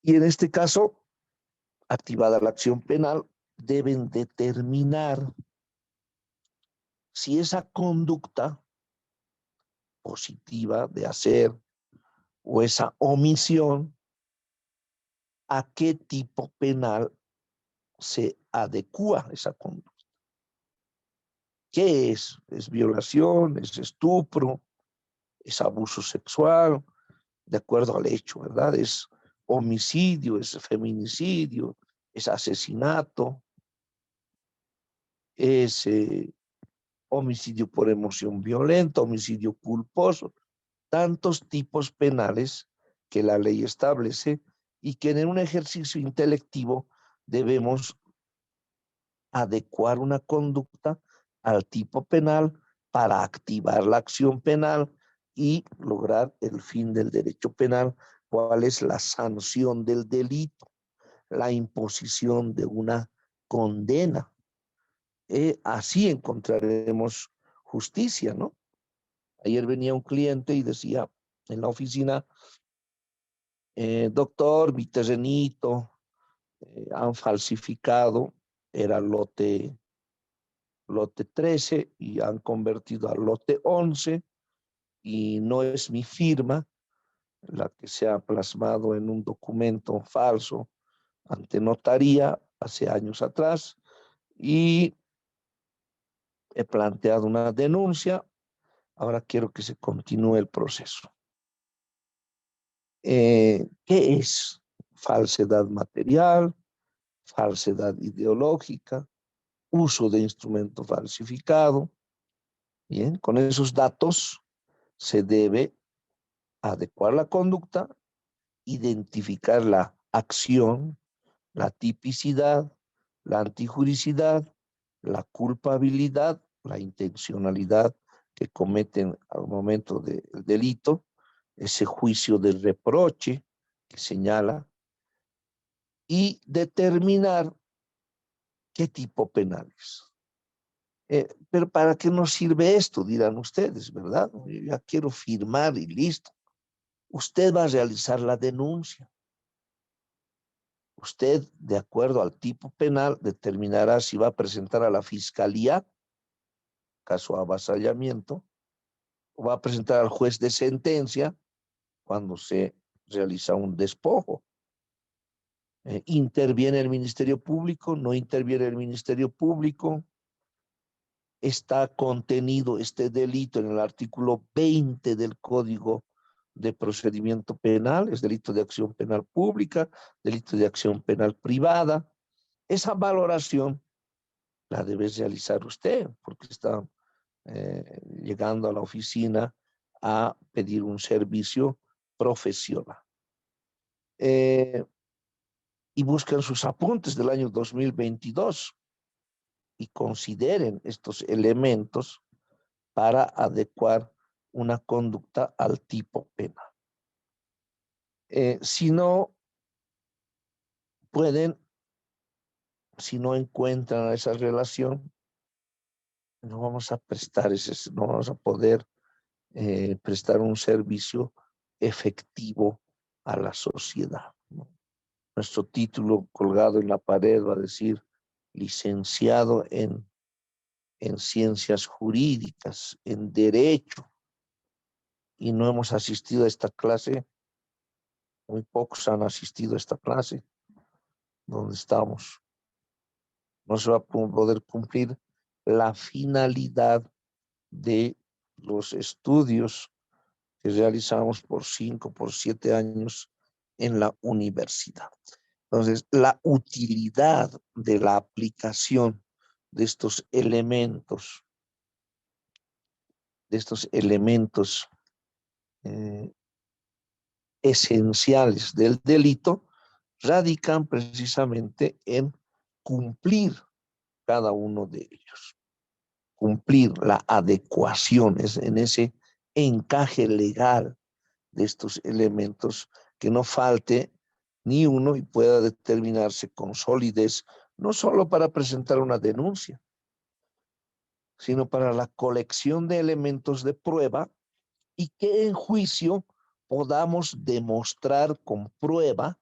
Y en este caso, activada la acción penal, deben determinar si esa conducta positiva de hacer o esa omisión, a qué tipo penal se adecua esa conducta. ¿Qué es? ¿Es violación? ¿Es estupro? ¿Es abuso sexual? De acuerdo al hecho, ¿verdad? ¿Es homicidio? ¿Es feminicidio? ¿Es asesinato? ¿Es homicidio por emoción violenta? ¿Homicidio culposo? Tantos tipos penales que la ley establece y que en un ejercicio intelectivo debemos adecuar una conducta al tipo penal para activar la acción penal y lograr el fin del derecho penal. ¿Cuál es la sanción del delito? La imposición de una condena. Así encontraremos justicia, ¿no? Ayer venía un cliente y decía en la oficina, doctor, mi terrenito, han falsificado, era lote 13 y han convertido al lote 11 y no es mi firma la que se ha plasmado en un documento falso ante notaría hace años atrás y he planteado una denuncia. Ahora quiero que se continúe el proceso. ¿Qué es falsedad material, falsedad ideológica, uso de instrumento falsificado? Bien, con esos datos se debe adecuar la conducta, identificar la acción, la tipicidad, la antijuricidad, la culpabilidad, la intencionalidad que cometen al momento del delito, ese juicio del reproche que señala y determinar qué tipo penal es. Pero ¿para qué nos sirve esto? Dirán ustedes, ¿verdad? Yo ya quiero firmar y listo. Usted va a realizar la denuncia. Usted, de acuerdo al tipo penal, determinará si va a presentar a la fiscalía, caso avasallamiento, o va a presentar al juez de sentencia cuando se realiza un despojo. ¿Interviene el Ministerio Público? ¿No interviene el Ministerio Público? Está contenido este delito en el artículo 20 del Código de Procedimiento Penal, es delito de acción penal pública, delito de acción penal privada. Esa valoración la debe realizar usted, porque está llegando a la oficina a pedir un servicio profesional. Y buscan sus apuntes del año 2022 y consideren estos elementos para adecuar una conducta al tipo penal. Si no pueden, si no encuentran esa relación, no vamos a prestar no vamos a poder prestar un servicio efectivo a la sociedad, ¿no? Nuestro título colgado en la pared va a decir licenciado en ciencias jurídicas, en derecho, y no hemos asistido a esta clase, muy pocos han asistido a esta clase donde estamos. No se va a poder cumplir la finalidad de los estudios que realizamos por 5, por 7 años en la universidad. Entonces, la utilidad de la aplicación de estos elementos, eh, esenciales del delito, radican precisamente en cumplir cada uno de ellos, cumplir la adecuación, es en ese encaje legal de estos elementos, que no falte ni uno y pueda determinarse con solidez, no solo para presentar una denuncia, sino para la colección de elementos de prueba y que en juicio podamos demostrar con prueba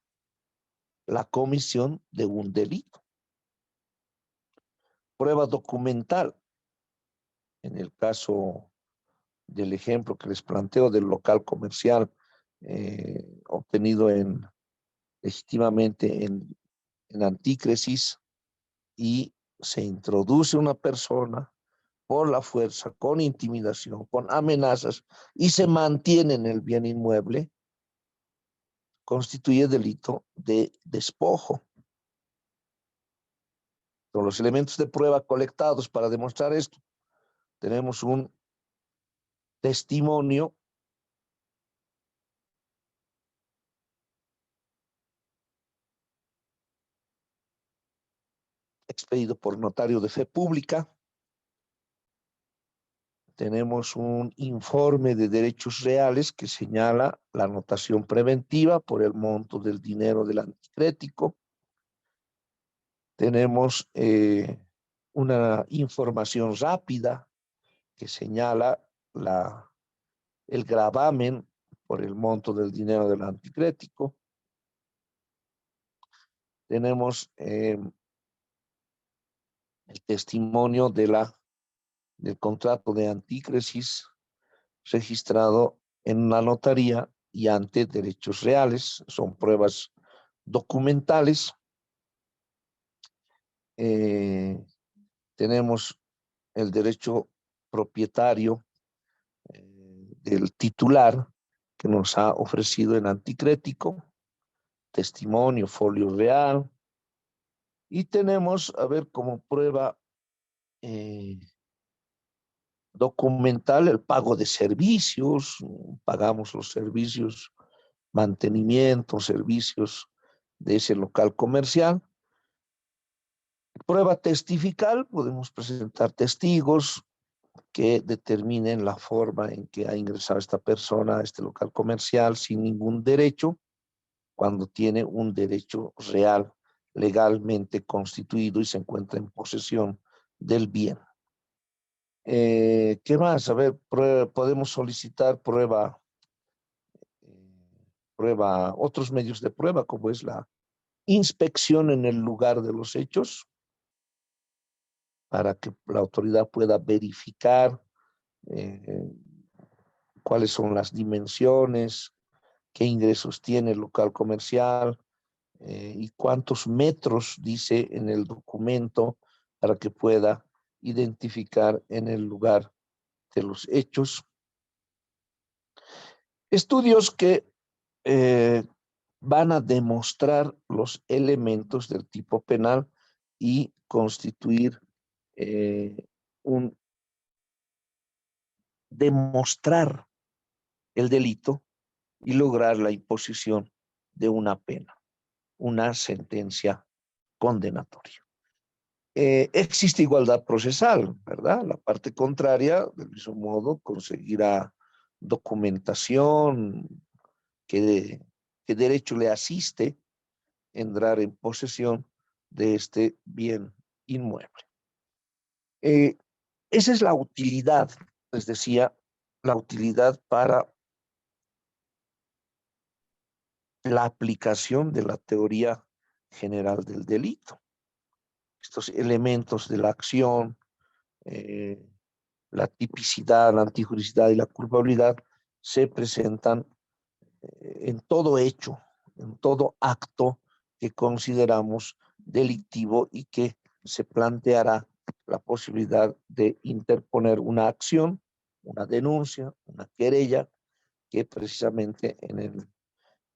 la comisión de un delito. Prueba documental. En el caso del ejemplo que les planteo del local comercial obtenido legítimamente en antícresis, y se introduce una persona por la fuerza, con intimidación, con amenazas, y se mantiene en el bien inmueble, constituye delito de despojo. Con los elementos de prueba colectados para demostrar esto, tenemos un testimonio expedido por notario de fe pública. Tenemos un informe de derechos reales que señala la anotación preventiva por el monto del dinero del anticrético. Tenemos una información rápida que señala el gravamen por el monto del dinero del anticrético. Tenemos el testimonio del contrato de antícresis registrado en una notaría y ante derechos reales. Son pruebas documentales. Tenemos el derecho propietario del titular que nos ha ofrecido el anticrético, testimonio, folio real, y tenemos, a ver, como prueba documental el pago de servicios. Pagamos los servicios, mantenimiento, servicios de ese local comercial. Prueba testifical, podemos presentar testigos que determinen la forma en que ha ingresado esta persona a este local comercial sin ningún derecho, cuando tiene un derecho real legalmente constituido y se encuentra en posesión del bien. ¿Qué más? A ver, podemos solicitar otros medios de prueba, como es la inspección en el lugar de los hechos, para que la autoridad pueda verificar cuáles son las dimensiones, qué ingresos tiene el local comercial y cuántos metros dice en el documento para que pueda identificar en el lugar de los hechos. Estudios que van a demostrar los elementos del tipo penal y constituir demostrar el delito y lograr la imposición de una pena, una sentencia condenatoria. Existe igualdad procesal, ¿verdad? La parte contraria, del mismo modo, conseguirá documentación que derecho le asiste entrar en posesión de este bien inmueble. Esa es la utilidad, les decía, la utilidad para la aplicación de la teoría general del delito. Estos elementos de la acción, la tipicidad, la antijuricidad y la culpabilidad se presentan en todo hecho, en todo acto que consideramos delictivo y que se planteará la posibilidad de interponer una acción, una denuncia, una querella, que precisamente en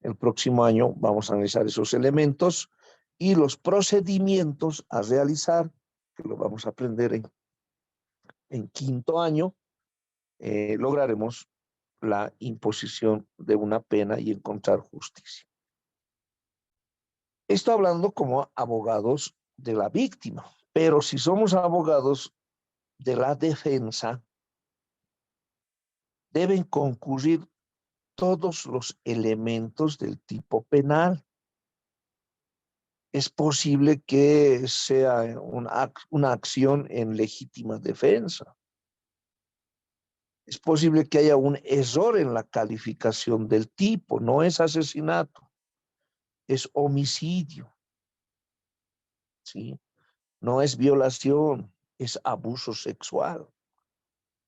el próximo año vamos a analizar esos elementos y los procedimientos a realizar, que lo vamos a aprender en quinto año, lograremos la imposición de una pena y encontrar justicia. Esto hablando como abogados de la víctima, pero si somos abogados de la defensa, deben concurrir todos los elementos del tipo penal. Es posible que sea una acción en legítima defensa. Es posible que haya un error en la calificación del tipo, no es asesinato, es homicidio, ¿sí? No es violación, es abuso sexual.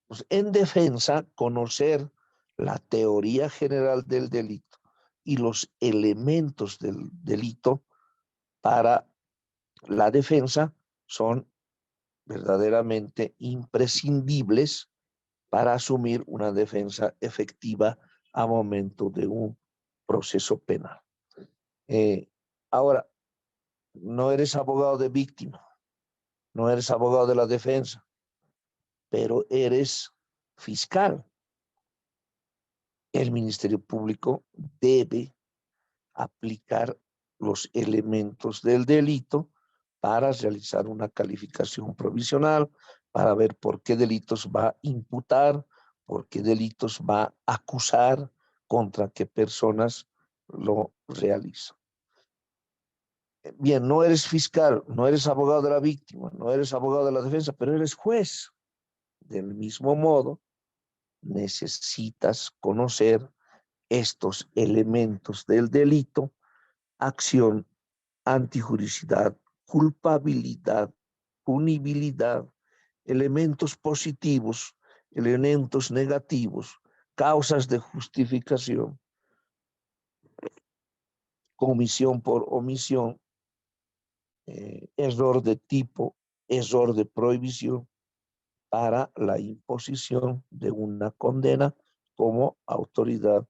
Pues en defensa, conocer la teoría general del delito y los elementos del delito para la defensa son verdaderamente imprescindibles para asumir una defensa efectiva a momento de un proceso penal. Ahora, no eres abogado de víctima, no eres abogado de la defensa, pero eres fiscal. El Ministerio Público debe aplicar los elementos del delito para realizar una calificación provisional, para ver por qué delitos va a imputar, por qué delitos va a acusar, contra qué personas lo realizan. Bien, no eres fiscal, no eres abogado de la víctima, no eres abogado de la defensa, pero eres juez. Del mismo modo, necesitas conocer estos elementos del delito: acción, antijuricidad, culpabilidad, punibilidad, elementos positivos, elementos negativos, causas de justificación, comisión por omisión, error de tipo, error de prohibición, para la imposición de una condena como autoridad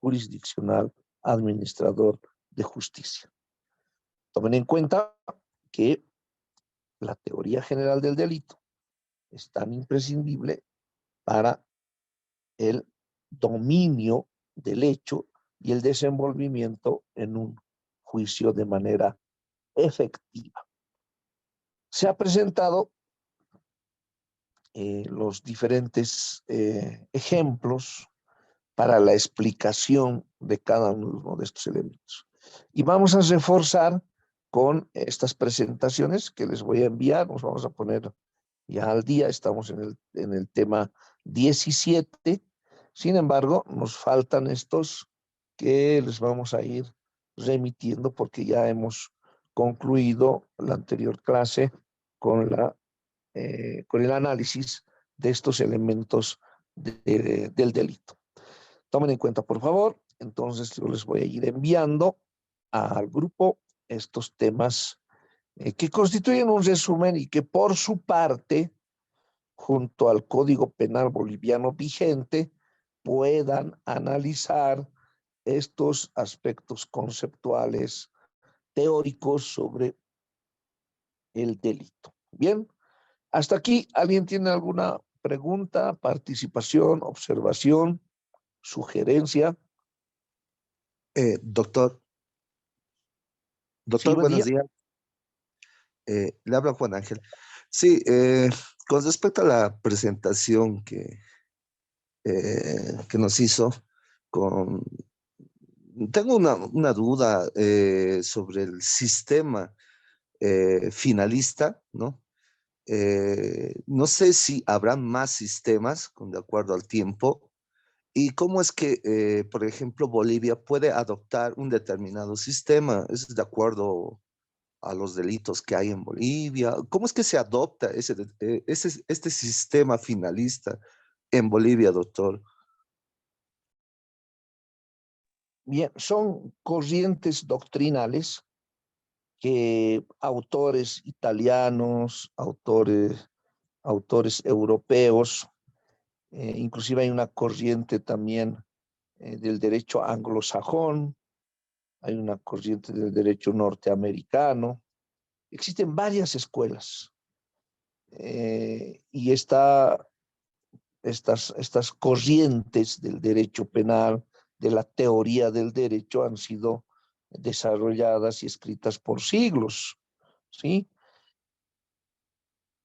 jurisdiccional, administrador de justicia. Tomen en cuenta que la teoría general del delito es tan imprescindible para el dominio del hecho y el desenvolvimiento en un juicio de manera efectiva. Se ha presentado los diferentes ejemplos para la explicación de cada uno de estos elementos. Y vamos a reforzar con estas presentaciones que les voy a enviar. Nos vamos a poner ya al día. Estamos en el tema 17. Sin embargo, nos faltan estos que les vamos a ir remitiendo porque ya hemos concluido la anterior clase con, con el análisis de estos elementos del delito. Tomen en cuenta, por favor. Entonces, yo les voy a ir enviando al grupo estos temas que constituyen un resumen y que por su parte, junto al Código Penal boliviano vigente, puedan analizar estos aspectos conceptuales teóricos sobre el delito. Bien, hasta aquí, ¿alguien tiene alguna pregunta, participación, observación, sugerencia? Doctor, Sí, buen buenos día. días. Le habla Juan Ángel. Sí, con respecto a la presentación que nos hizo, con, tengo una duda sobre el sistema finalista, ¿no? No sé si habrá más sistemas de acuerdo al tiempo. ¿Y cómo es que, por ejemplo, Bolivia puede adoptar un determinado sistema? ¿Es de acuerdo a los delitos que hay en Bolivia? ¿Cómo es que se adopta este sistema finalista en Bolivia, doctor? Bien, son corrientes doctrinales que autores italianos, autores europeos, inclusive hay una corriente también del derecho anglosajón, hay una corriente del derecho norteamericano, existen varias escuelas y estas corrientes del derecho penal, de la teoría del derecho, han sido desarrolladas y escritas por siglos, ¿sí?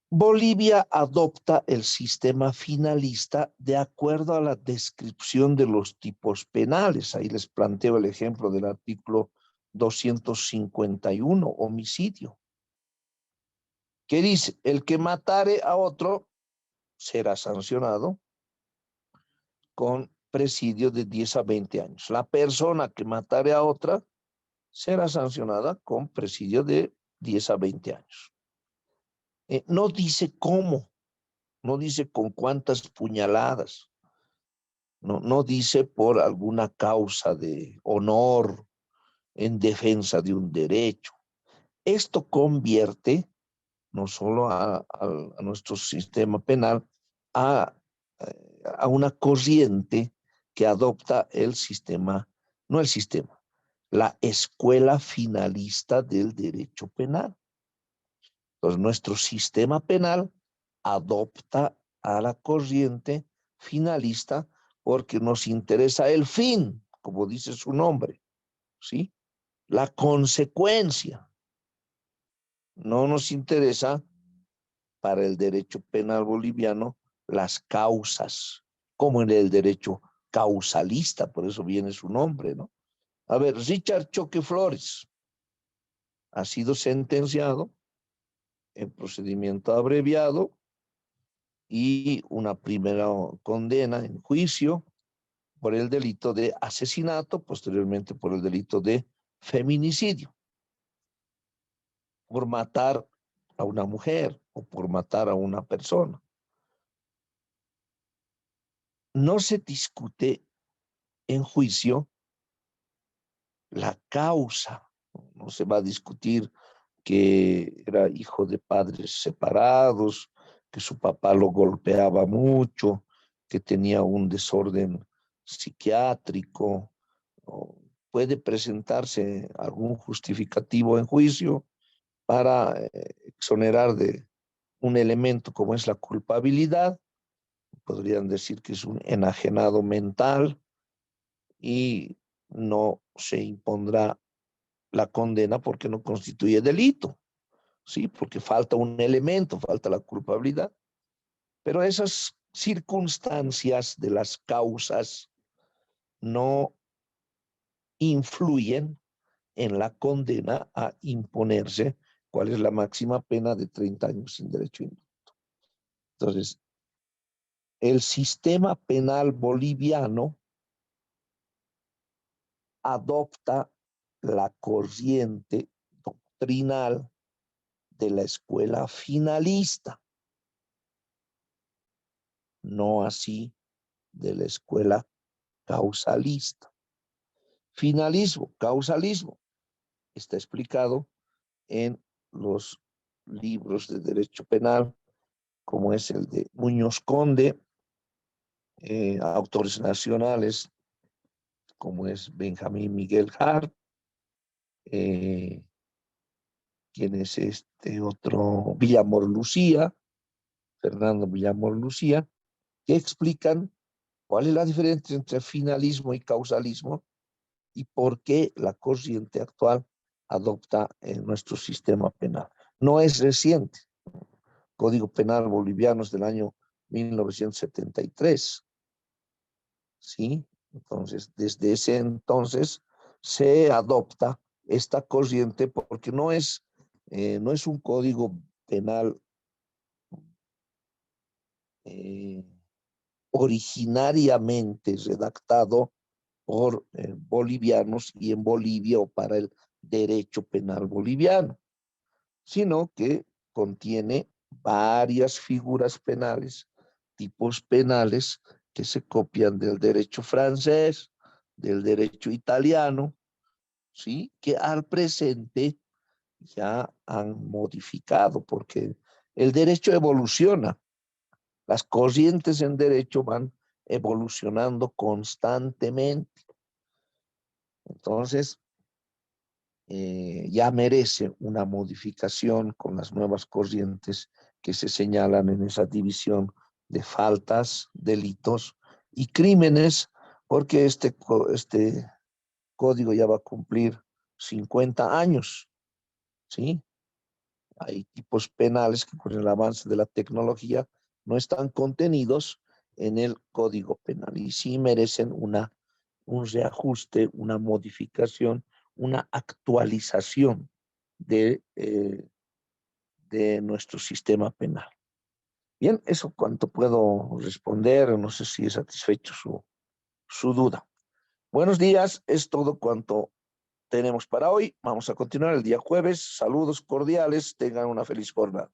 Bolivia adopta el sistema finalista de acuerdo a la descripción de los tipos penales. Ahí les planteo el ejemplo del artículo 251, homicidio, que dice, el que matare a otro será sancionado con presidio de 10 a 20 años. La persona que matare a otra será sancionada con presidio de 10 a 20 años. No dice cómo, no dice con cuántas puñaladas, no dice por alguna causa de honor en defensa de un derecho. Esto convierte no solo a nuestro sistema penal a una corriente que adopta el sistema, no el sistema, la escuela finalista del derecho penal. Entonces, nuestro sistema penal adopta a la corriente finalista porque nos interesa el fin, como dice su nombre, ¿sí? La consecuencia. No nos interesa para el derecho penal boliviano las causas, como en el derecho causalista, por eso viene su nombre, ¿no? A ver, Richard Choque Flores ha sido sentenciado en procedimiento abreviado y una primera condena en juicio por el delito de asesinato, posteriormente por el delito de feminicidio, por matar a una mujer o por matar a una persona. No se discute en juicio la causa, no se va a discutir que era hijo de padres separados, que su papá lo golpeaba mucho, que tenía un desorden psiquiátrico. Puede presentarse algún justificativo en juicio para exonerar de un elemento como es la culpabilidad. Podrían decir que es un enajenado mental y no se impondrá la condena porque no constituye delito, ¿sí? Porque falta un elemento, falta la culpabilidad. Pero esas circunstancias de las causas no influyen en la condena a imponerse cuál es la máxima pena de 30 años sin derecho a indulto. Entonces, el sistema penal boliviano adopta la corriente doctrinal de la escuela finalista, no así de la escuela causalista. Finalismo, causalismo, está explicado en los libros de derecho penal, como es el de Muñoz Conde, autores nacionales, como es Benjamín Miguel Hart, quien es este otro, Villamor Lucía, Fernando Villamor Lucía, que explican cuál es la diferencia entre finalismo y causalismo y por qué la corriente actual adopta en nuestro sistema penal. No es reciente. Código Penal boliviano es del año 1973. ¿Sí? Entonces, desde ese entonces se adopta esta corriente porque no es un código penal originariamente redactado por bolivianos y en Bolivia o para el derecho penal boliviano, sino que contiene varias figuras penales, tipos penales que se copian del derecho francés, del derecho italiano, ¿sí? Que al presente ya han modificado, porque el derecho evoluciona, las corrientes en derecho van evolucionando constantemente. Entonces, ya merece una modificación con las nuevas corrientes que se señalan en esa división de faltas, delitos y crímenes, porque este código ya va a cumplir 50 años, ¿sí? Hay tipos penales que con el avance de la tecnología no están contenidos en el Código Penal y sí merecen un reajuste, una modificación, una actualización de nuestro sistema penal. Bien, eso cuanto puedo responder, no sé si es satisfecho su duda. Buenos días, es todo cuanto tenemos para hoy. Vamos a continuar el día jueves. Saludos cordiales, tengan una feliz jornada.